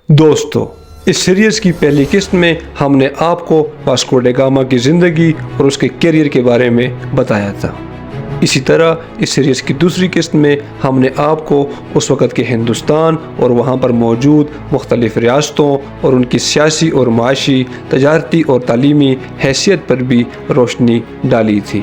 دوستو، اس سیریز کی پہلی قسط میں ہم نے آپ کو واسکو ڈا گاما کی زندگی اور اس کے کیریئر کے بارے میں بتایا تھا۔ اسی طرح اس سیریز کی دوسری قسط میں ہم نے آپ کو اس وقت کے ہندوستان اور وہاں پر موجود مختلف ریاستوں اور ان کی سیاسی اور معاشی، تجارتی اور تعلیمی حیثیت پر بھی روشنی ڈالی تھی۔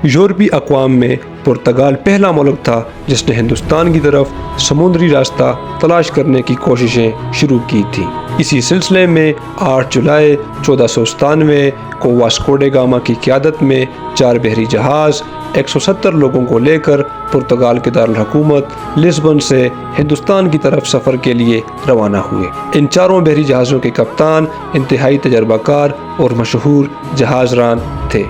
یورپی اقوام میں پرتگال پہلا ملک تھا جس نے ہندوستان کی طرف سمندری راستہ تلاش کرنے کی کوششیں شروع کی تھیں۔ اسی سلسلے میں 8 جولائی 1497 کو واسکو ڈا گاما کی قیادت میں 4 بحری جہاز 170 لوگوں کو لے کر پرتگال کے دارالحکومت لسبن سے ہندوستان کی طرف سفر کے لیے روانہ ہوئے۔ ان چاروں بحری جہازوں کے کپتان انتہائی تجربہ کار اور مشہور جہاز ران تھے۔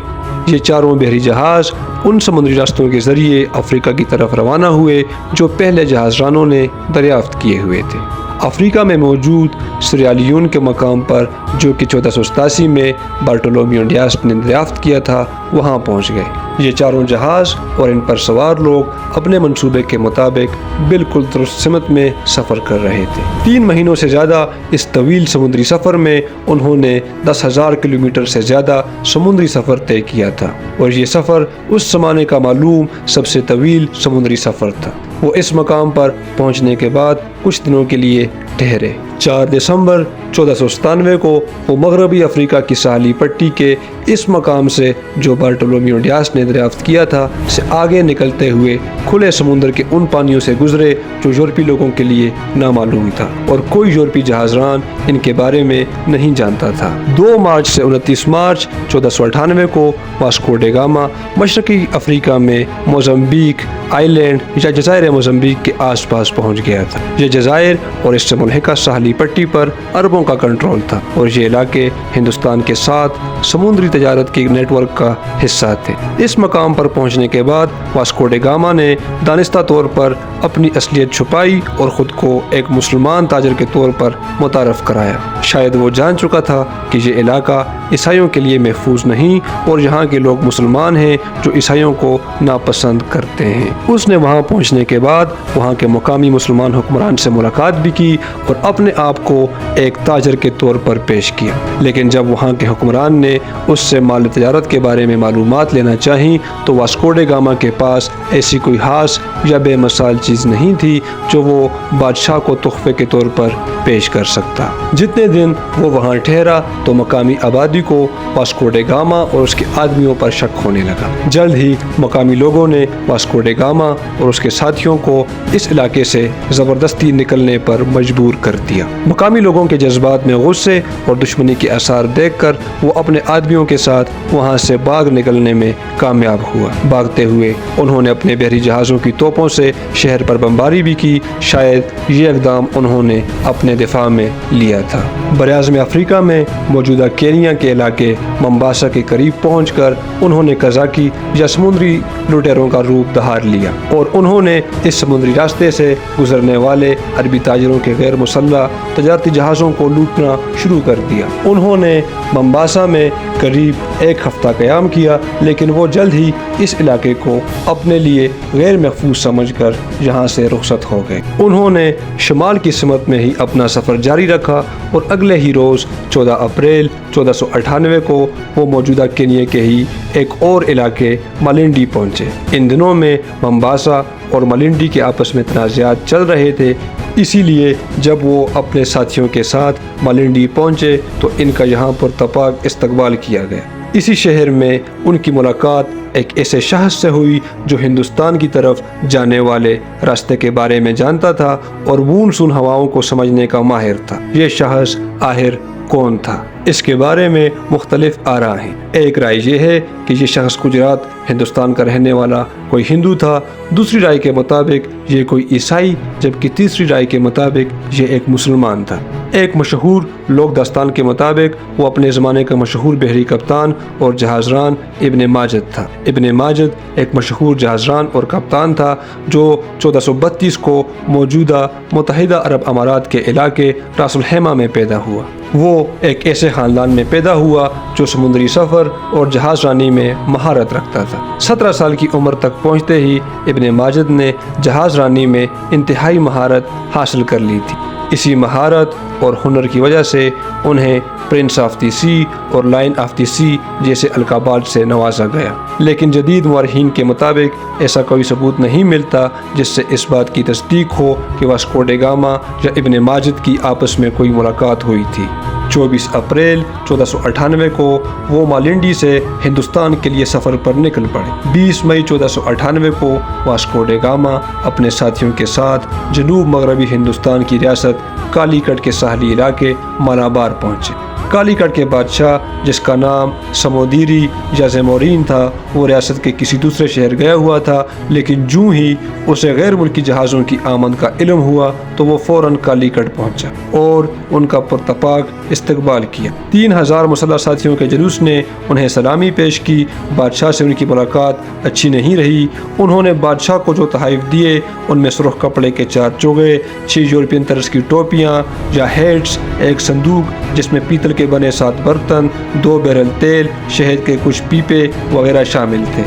یہ چاروں بحری جہاز ان سمندری راستوں کے ذریعے افریقہ کی طرف روانہ ہوئے جو پہلے جہاز رانوں نے دریافت کیے ہوئے تھے۔ افریقہ میں موجود سیرالیون کے مقام پر جو کہ 1487 میں بارٹولومیو ڈیاس نے دریافت کیا تھا، وہاں پہنچ گئے۔ یہ چاروں جہاز اور ان پر سوار لوگ اپنے منصوبے کے مطابق بالکل درست سمت میں سفر کر رہے تھے۔ 3 مہینوں سے زیادہ اس طویل سمندری سفر میں انہوں نے 10,000 کلومیٹر سے زیادہ سمندری سفر طے کیا تھا، اور یہ سفر اس زمانے کا معلوم سب سے طویل سمندری سفر تھا۔ وہ اس مقام پر پہنچنے کے بعد کچھ دنوں کے لیے ٹھہرے۔ 4 دسمبر 1497 کو وہ مغربی افریقہ کی ساحلی پٹی کے اس مقام سے جو بارٹولومیو ڈیاس نے دریافت کیا تھا سے آگے نکلتے ہوئے کھلے سمندر کے ان پانیوں سے گزرے جو یورپی لوگوں کے لیے نامعلوم تھا، اور کوئی یورپی جہاز ران ان کے بارے میں نہیں جانتا تھا۔ 2 مارچ سے 29 مارچ 1498 کو واسکو ڈا گاما مشرقی افریقہ میں موزمبیق آئی لینڈ یا جزائر موزمبیق کے آس پاس پہنچ گیا تھا۔ یہ جزائر اور اس سے ملحقہ ساحلی پٹی پر عربوں کا کنٹرول تھا، اور یہ علاقے ہندوستان کے ساتھ سمندری تجارت کے نیٹ ورک کا حصہ تھے۔ اس مقام پر پہنچنے کے بعد واسکو ڈا گاما نے دانستہ طور پر اپنی اصلیت چھپائی اور خود کو ایک مسلمان تاجر کے طور پر متعارف کرایا۔ شاید وہ جان چکا تھا کہ یہ علاقہ عیسائیوں کے لیے محفوظ نہیں اور یہاں کے لوگ مسلمان ہیں جو عیسائیوں کو ناپسند کرتے ہیں۔ اس نے وہاں پہنچنے کے بعد وہاں کے مقامی مسلمان حکمران سے ملاقات بھی کی اور اپنے آپ کو ایک تاجر کے طور پر پیش کیا، لیکن جب وہاں کے حکمران نے اس سے مال تجارت کے بارے میں معلومات لینا چاہی تو واسکو ڈا گاما کے پاس ایسی کوئی خاص یا بے مثال چیز نہیں تھی جو وہ بادشاہ کو تحفے کے طور پر پیش کر سکتا۔ جتنے دن وہ وہاں ٹھہرا تو مقامی آبادی کو واسکو ڈا گاما اور اس کے آدمیوں پر شک ہونے لگا۔ جلد ہی مقامی لوگوں نے واسکو ڈا گاما اور اس کے ساتھیوں کو اس علاقے سے زبردستی نکلنے پر مجبور کر دیا۔ مقامی لوگوں کے جذبات میں غصے اور دشمنی کے آثار دیکھ کر وہ اپنے آدمیوں کے ساتھ وہاں سے بھاگ نکلنے میں کامیاب ہوا۔ بھاگتے ہوئے انہوں نے اپنے بحری جہازوں کی توپوں سے شہر پر بمباری بھی کی۔ شاید یہ اقدام انہوں نے اپنے دفاع میں لیا تھا۔ براعظم افریقہ میں موجودہ کینیا کے علاقے ممباسا کے قریب پہنچ کر انہوں نے قزاقی یا سمندری لوٹیروں کا روپ دھار لیا، اور انہوں نے اس سمندری راستے سے گزرنے والے عربی تاجروں کے غیر مسلح تجارتی جہازوں کو لوٹنا شروع کر دیا۔ انہوں نے ممباسا میں قریب 1 ہفتہ قیام کیا، لیکن وہ جلد ہی اس علاقے کو اپنے لیے غیر محفوظ سمجھ کر یہاں سے رخصت ہو گئے۔ انہوں نے شمال کی سمت میں ہی اپنا سفر جاری رکھا، اور اگلے ہی روز 14 اپریل 1498 کو وہ موجودہ کینیا کے ہی ایک اور علاقے مالنڈی پہنچے۔ ان دنوں میں ممباسا اور مالنڈی کے آپس میں تنازعات چل رہے تھے، اسی لیے جب وہ اپنے ساتھیوں کے ساتھ مالنڈی پہنچے تو ان کا یہاں پر پرتپاک استقبال کیا گیا۔ اسی شہر میں ان کی ملاقات ایک ایسے شخص سے ہوئی جو ہندوستان کی طرف جانے والے راستے کے بارے میں جانتا تھا اور مون سون ہواؤں کو سمجھنے کا ماہر تھا۔ یہ شخص آخر کون تھا؟ اس کے بارے میں مختلف آراء ہیں۔ ایک رائے یہ ہے کہ یہ شخص گجرات ہندوستان کا رہنے والا کوئی ہندو تھا، دوسری رائے کے مطابق یہ کوئی عیسائی، جبکہ تیسری رائے کے مطابق یہ ایک مسلمان تھا۔ ایک مشہور لوک داستان کے مطابق وہ اپنے زمانے کا مشہور بحری کپتان اور جہاز ران ابن ماجد تھا۔ ابن ماجد ایک مشہور جہاز ران اور کپتان تھا جو 1432 کو موجودہ متحدہ عرب امارات کے علاقے راس الخیمہ میں پیدا ہوا۔ وہ ایک ایسے خاندان میں پیدا ہوا جو سمندری سفر اور جہاز رانی میں مہارت رکھتا تھا۔ 17 سال کی عمر تک پہنچتے ہی ابن ماجد نے جہاز رانی میں انتہائی مہارت حاصل کر لی تھی۔ اسی مہارت اور ہنر کی وجہ سے انہیں پرنس آف دی سی اور لائن آف دی سی جیسے القابات سے نوازا گیا، لیکن جدید مورخین کے مطابق ایسا کوئی ثبوت نہیں ملتا جس سے اس بات کی تصدیق ہو کہ واسکو ڈے گاما یا ابن ماجد کی آپس میں کوئی ملاقات ہوئی تھی۔ 24 اپریل 1498 کو وہ مالنڈی سے ہندوستان کے لیے سفر پر نکل پڑے۔ 20 مئی 1498 کو واسکو ڈے گاما اپنے ساتھیوں کے ساتھ جنوب مغربی ہندوستان کی ریاست کالی کٹ کے ساحلی علاقے مالابار پہنچے۔ کالی کٹ کے بادشاہ، جس کا نام سمودیری یا زیمورین تھا، وہ ریاست کے کسی دوسرے شہر گیا ہوا تھا، لیکن جوں ہی اسے غیر ملکی جہازوں کی آمد کا علم ہوا تو وہ فوراً کالی کٹ پہنچا اور ان کا پرتپاک استقبال کیا۔ 3000 مسلح ساتھیوں کے جلوس نے انہیں سلامی پیش کی۔ بادشاہ سے ان کی ملاقات اچھی نہیں رہی۔ انہوں نے بادشاہ کو جو تحائف دیے ان میں سرخ کپڑے کے 4 چوغے، 6 یورپین طرز کی ٹوپیاں یا ہیٹس، ایک صندوق جس میں پیتل کے بنے 7 برتن، 2 بیرل تیل، شہد کے کچھ پیپے وغیرہ شامل تھے۔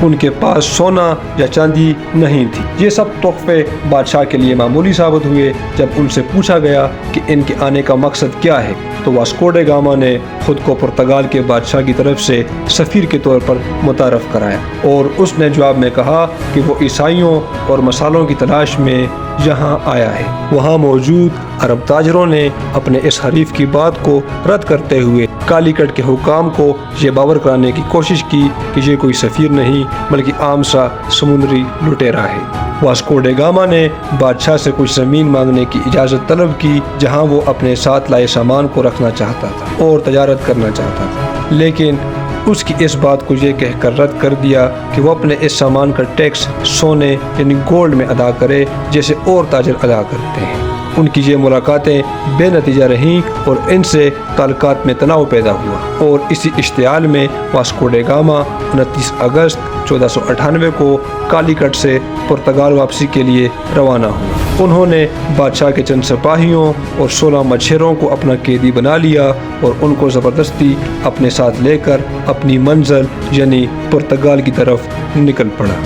ان کے پاس سونا یا چاندی نہیں تھی۔ یہ سب تحفے بادشاہ کے لیے معمولی ثابت ہوئے۔ جب ان سے پوچھا گیا کہ ان کے آنے کا مقصد کیا ہے تو واسکو ڈے گاما نے خود کو پرتگال کے بادشاہ کی طرف سے سفیر کے طور پر متعارف کرایا، اور اس نے جواب میں کہا کہ وہ عیسائیوں اور مصالحوں کی تلاش میں یہاں آیا ہے۔ وہاں موجود عرب تاجروں نے اپنے اس حریف کی بات کو رد کرتے ہوئے کالی کٹ کے حکام کو یہ باور کرانے کی کوشش کی کہ یہ کوئی سفیر نہیں بلکہ عام سا سمندری لٹیرا ہے۔ واسکو ڈے گاما نے بادشاہ سے کچھ زمین مانگنے کی اجازت طلب کی جہاں وہ اپنے ساتھ لائے سامان کو رکھنا چاہتا تھا اور تجارت کرنا چاہتا تھا، لیکن اس کی اس بات کو یہ کہہ کر رد کر دیا کہ وہ اپنے اس سامان کا ٹیکس سونے یعنی گولڈ میں ادا کرے جیسے اور تاجر ادا کرتے ہیں۔ ان کی یہ ملاقاتیں بے نتیجہ رہیں اور ان سے تعلقات میں تناؤ پیدا ہوا، اور اسی اشتعال میں واسکو ڈے گاما 29 اگست 1498 کو کالی کٹ سے پرتگال واپسی کے لیے روانہ ہوا۔ انہوں نے بادشاہ کے چند سپاہیوں اور 16 مچھروں کو اپنا قیدی بنا لیا اور ان کو زبردستی اپنے ساتھ لے کر اپنی منزل یعنی پرتگال کی طرف نکل پڑا۔